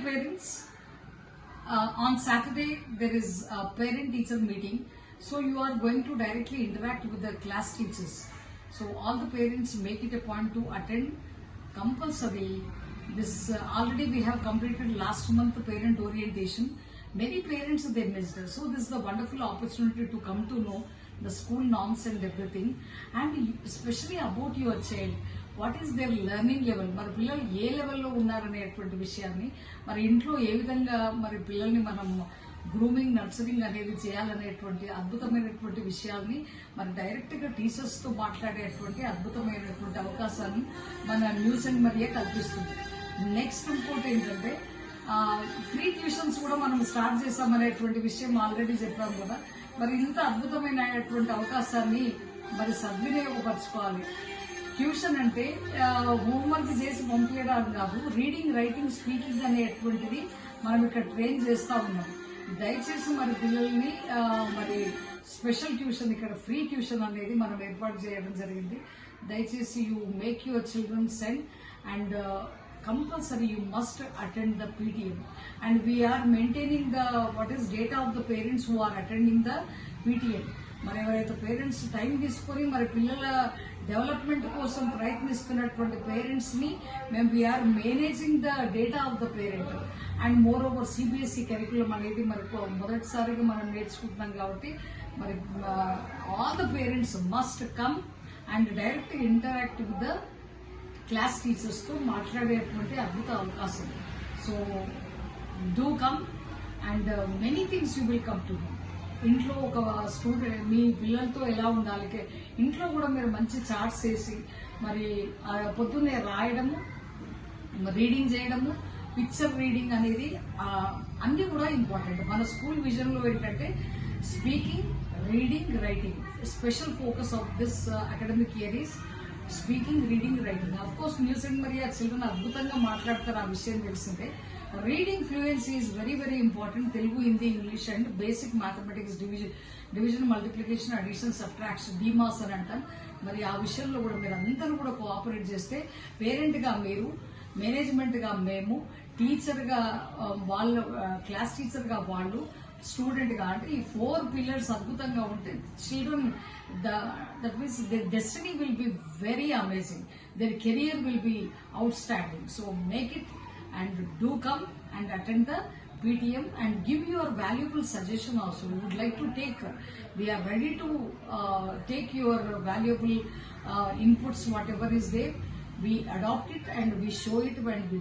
parents, on Saturday there is a parent-teacher meeting, so you are going to directly interact with the class teachers. So all the parents make it a point to attend compulsory. This already we have completed last month parent orientation. Many parents they missed. So this is a wonderful opportunity to come to know the school norms and everything, and especially about your child. What is their learning level, మరి పిల్లలు ఏ లెవెల్లో ఉన్నారనేటువంటి విషయాన్ని, మరి ఇంట్లో ఏ విధంగా మరి పిల్లల్ని మనం గ్రూమింగ్ నర్సరింగ్ అనేది చేయాలనేటువంటి అద్భుతమైనటువంటి విషయాల్ని మరి డైరెక్ట్గా టీచర్స్తో మాట్లాడేటువంటి అద్భుతమైనటువంటి అవకాశాన్ని మన న్యూస్ అండ్ మరియా కల్పిస్తుంది. నెక్స్ట్ ఇంకోటి ఏంటంటే ఫ్రీ ట్యూషన్స్ కూడా మనం స్టార్ట్ చేస్తామనేటువంటి విషయం ఆల్రెడీ చెప్పాం కదా. మరి ఇంత అద్భుతమైనటువంటి అవకాశాన్ని మరి సద్వినియోగపరచుకోవాలి. ట్యూషన్ అంటే హోంవర్క్ చేసి పంపించడం కాదు, రీడింగ్, రైటింగ్, స్పీకింగ్ అనేటువంటిది మనం ఇక్కడ ట్రైన్ చేస్తూ ఉన్నాం. దయచేసి మరి పిల్లల్ని మరి స్పెషల్ ట్యూషన్, ఇక్కడ ఫ్రీ ట్యూషన్ అనేది మనం ఏర్పాటు చేయడం జరిగింది. దయచేసి you make your children send and compulsory you must attend the PTM, and we are maintaining the what is data of the parents who are attending the PTM. మరి ఎవరైతే parents time తీసుకొని మరి పిల్లల డెవలప్మెంట్ కోసం ప్రయత్నిస్తున్నటువంటి పేరెంట్స్ని మేము we are managing the data of the parent. And more over CBSE curriculum అనేది మరి మొదటిసారిగా మనం నేర్చుకుంటున్నాం కాబట్టి మరి all the parents must come and direct interact with the class టీచర్స్తో మాట్లాడేటువంటి అద్భుత అవకాశం. So do come and many things you will come to know. ఇంట్లో ఒక స్టూడెంట్ మీ పిల్లలతో ఎలా ఉండాలి, ఇంట్లో కూడా మీరు మంచి చార్ట్స్ వేసి మరి పొద్దున్నే రాయడము, రీడింగ్ చేయడము, పిక్చర్ రీడింగ్ అనేది అన్నీ కూడా ఇంపార్టెంట్. మన స్కూల్ విజన్లో ఏంటంటే speaking, reading, writing. Special focus of this academic year is speaking, reading, writing. Of course news and మరియా చిల్డ్రన్ అద్భుతంగా మాట్లాడతారు, ఆ విషయం తెలిసిందే. Reading fluency is very very important. Telugu, Hindi, English and basic mathematics, division, multiplication, addition, subtraction, DMAS అని అంటాం. మరి ఆ విషయంలో కూడా మీరు అందరూ కూడా కోఆపరేట్ చేస్తే పేరెంట్గా మీరు, మేనేజ్మెంట్గా మేము, టీచర్గా వాళ్ళు, క్లాస్ టీచర్గా వాళ్ళు, స్టూడెంట్గా అంటే ఈ 4 పిల్లర్స్ అద్భుతంగా ఉంటే children that means their destiny will be very amazing, their career will be outstanding. So make it and do come and attend the PTM and give your valuable suggestion also. We would like to take, we are ready to take your valuable inputs, whatever is there. We adopt it and we show it when we